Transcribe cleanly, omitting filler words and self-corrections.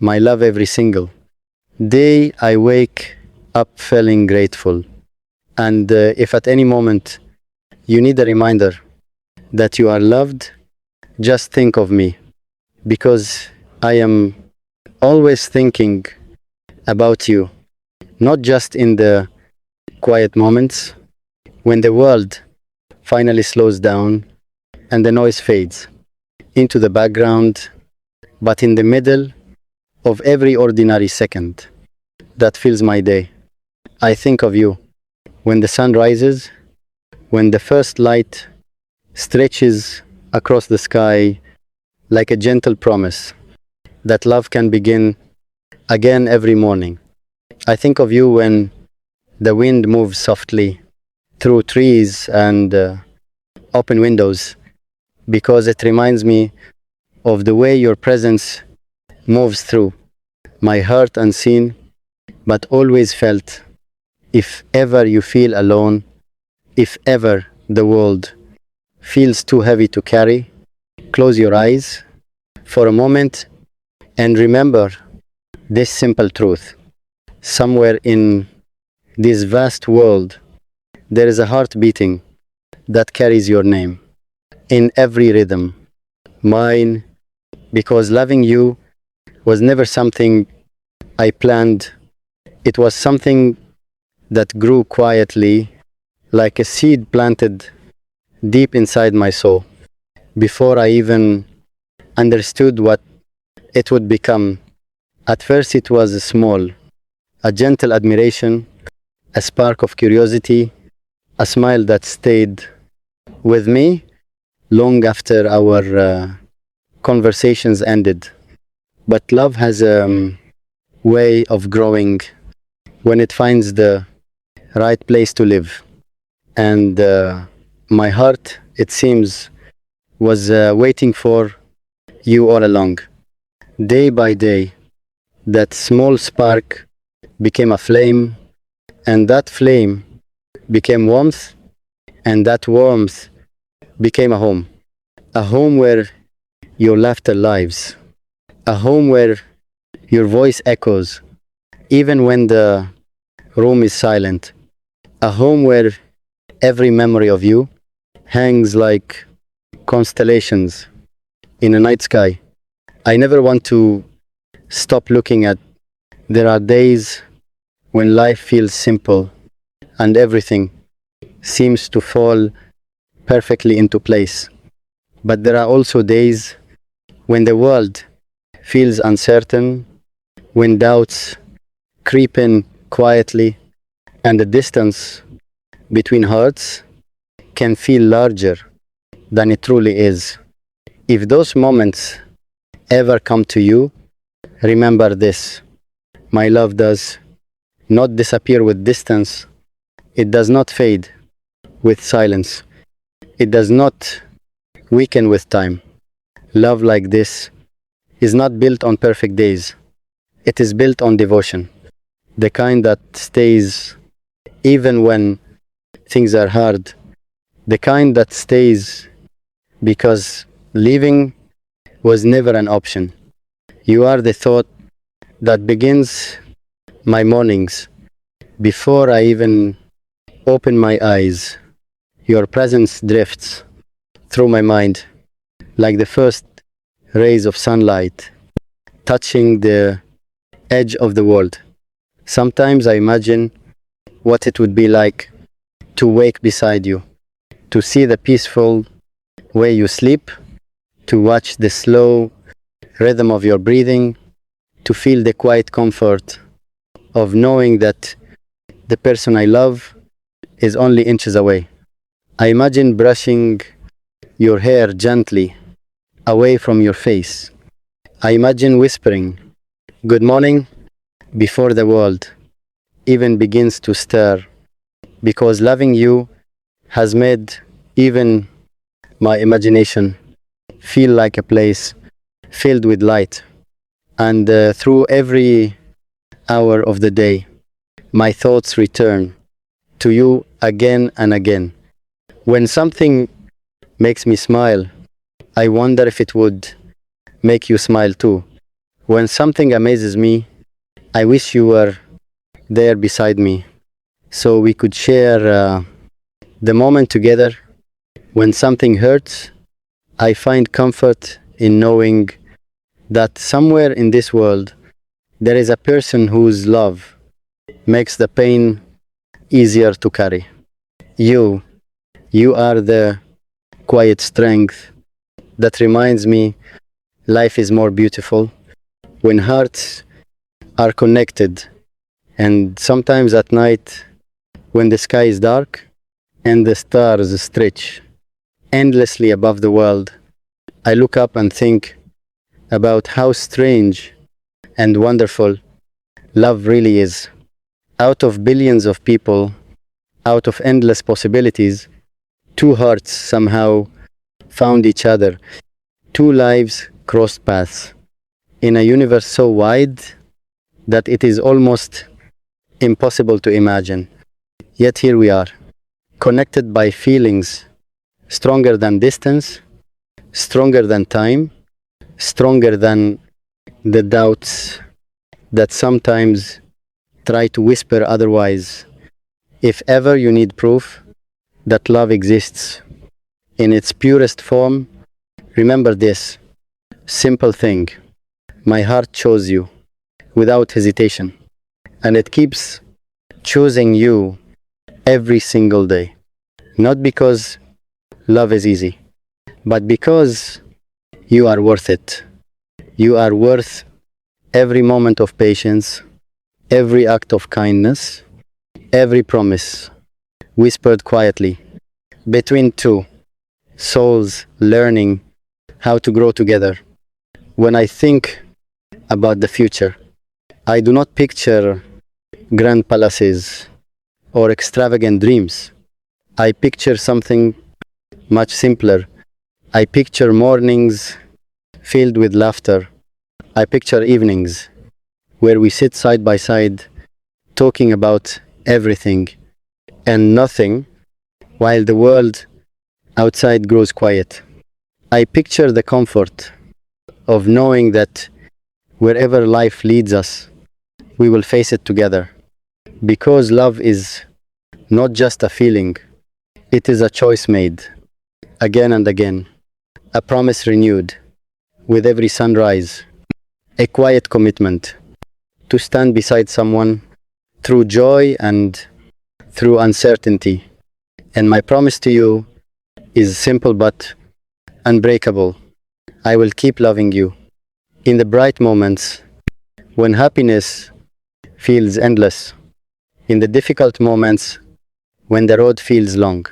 my love every single day I wake up feeling grateful. And if at any moment you need a reminder that you are loved, just think of me, because I am always thinking about you, not just in the quiet moments when the world finally slows down and the noise fades into the background, but in the middle of every ordinary second that fills my day. I think of you when the sun rises, when the first light stretches across the sky like a gentle promise that love can begin again every morning. I think of you when the wind moves softly through trees and open windows, because it reminds me of the way your presence moves through my heart unseen, but always felt. If ever you feel alone, if ever the world feels too heavy to carry, close your eyes for a moment and remember this simple truth. Somewhere in this vast world, there is a heart beating that carries your name in every rhythm. Mine, because loving you was never something I planned. It was something that grew quietly, like a seed planted deep inside my soul, before I even understood what it would become. At first, it was small, a gentle admiration, a spark of curiosity, a smile that stayed with me long after our conversations ended. But love has a way of growing when it finds the right place to live. And my heart, it seems, was waiting for you all along. Day by day, that small spark became a flame, and that flame became warmth, and that warmth became a home. A home where your laughter lives, a home where your voice echoes, even when the room is silent, a home where every memory of you hangs like constellations in a night sky. I never want to stop looking at. There are days when life feels simple and everything seems to fall perfectly into place. But there are also days when the world feels uncertain, when doubts creep in quietly, and the distance between hearts can feel larger than it truly is. If those moments ever come to you, remember this. My love does not disappear with distance. It does not fade with silence. It does not weaken with time. Love like this is not built on perfect days. It is built on devotion, the kind that stays even when things are hard, the kind that stays because leaving was never an option. You are the thought that begins my mornings before I even open my eyes. Your presence drifts through my mind like the first rays of sunlight touching the edge of the world. Sometimes I imagine what it would be like to wake beside you, to see the peaceful way you sleep, to watch the slow rhythm of your breathing, to feel the quiet comfort of knowing that the person I love is only inches away. I imagine brushing your hair gently away from your face. I imagine whispering, "Good morning," before the world even begins to stir, because loving you has made even my imagination feel like a place filled with light. And through every hour of the day, my thoughts return to you again and again. When something makes me smile, I wonder if it would make you smile too. When something amazes me, I wish you were there beside me so we could share the moment together. When something hurts, I find comfort in knowing that somewhere in this world there is a person whose love makes the pain easier to carry. You, you are the quiet strength that reminds me life is more beautiful when hearts are connected, and sometimes at night when the sky is dark and the stars stretch endlessly above the world, I look up and think about how strange and wonderful love really is. Out of billions of people, out of endless possibilities, two hearts somehow found each other. Two lives crossed paths in a universe so wide that it is almost impossible to imagine. Yet here we are, connected by feelings stronger than distance, stronger than time, stronger than the doubts that sometimes try to whisper otherwise. If ever you need proof that love exists in its purest form, remember this simple thing. My heart chose you without hesitation, and it keeps choosing you every single day. Not because love is easy, but because you are worth it. You are worth every moment of patience, every act of kindness, every promise whispered quietly between two souls learning how to grow together. When I think about the future, I do not picture grand palaces or extravagant dreams. I picture something much simpler. I picture mornings filled with laughter. I picture evenings where we sit side by side talking about everything and nothing while the world outside grows quiet. I picture the comfort of knowing that wherever life leads us, we will face it together. Because love is not just a feeling, it is a choice made again and again, a promise renewed with every sunrise, a quiet commitment to stand beside someone through joy and through uncertainty. And my promise to you is simple but unbreakable. I will keep loving you in the bright moments when happiness feels endless, in the difficult moments when the road feels long.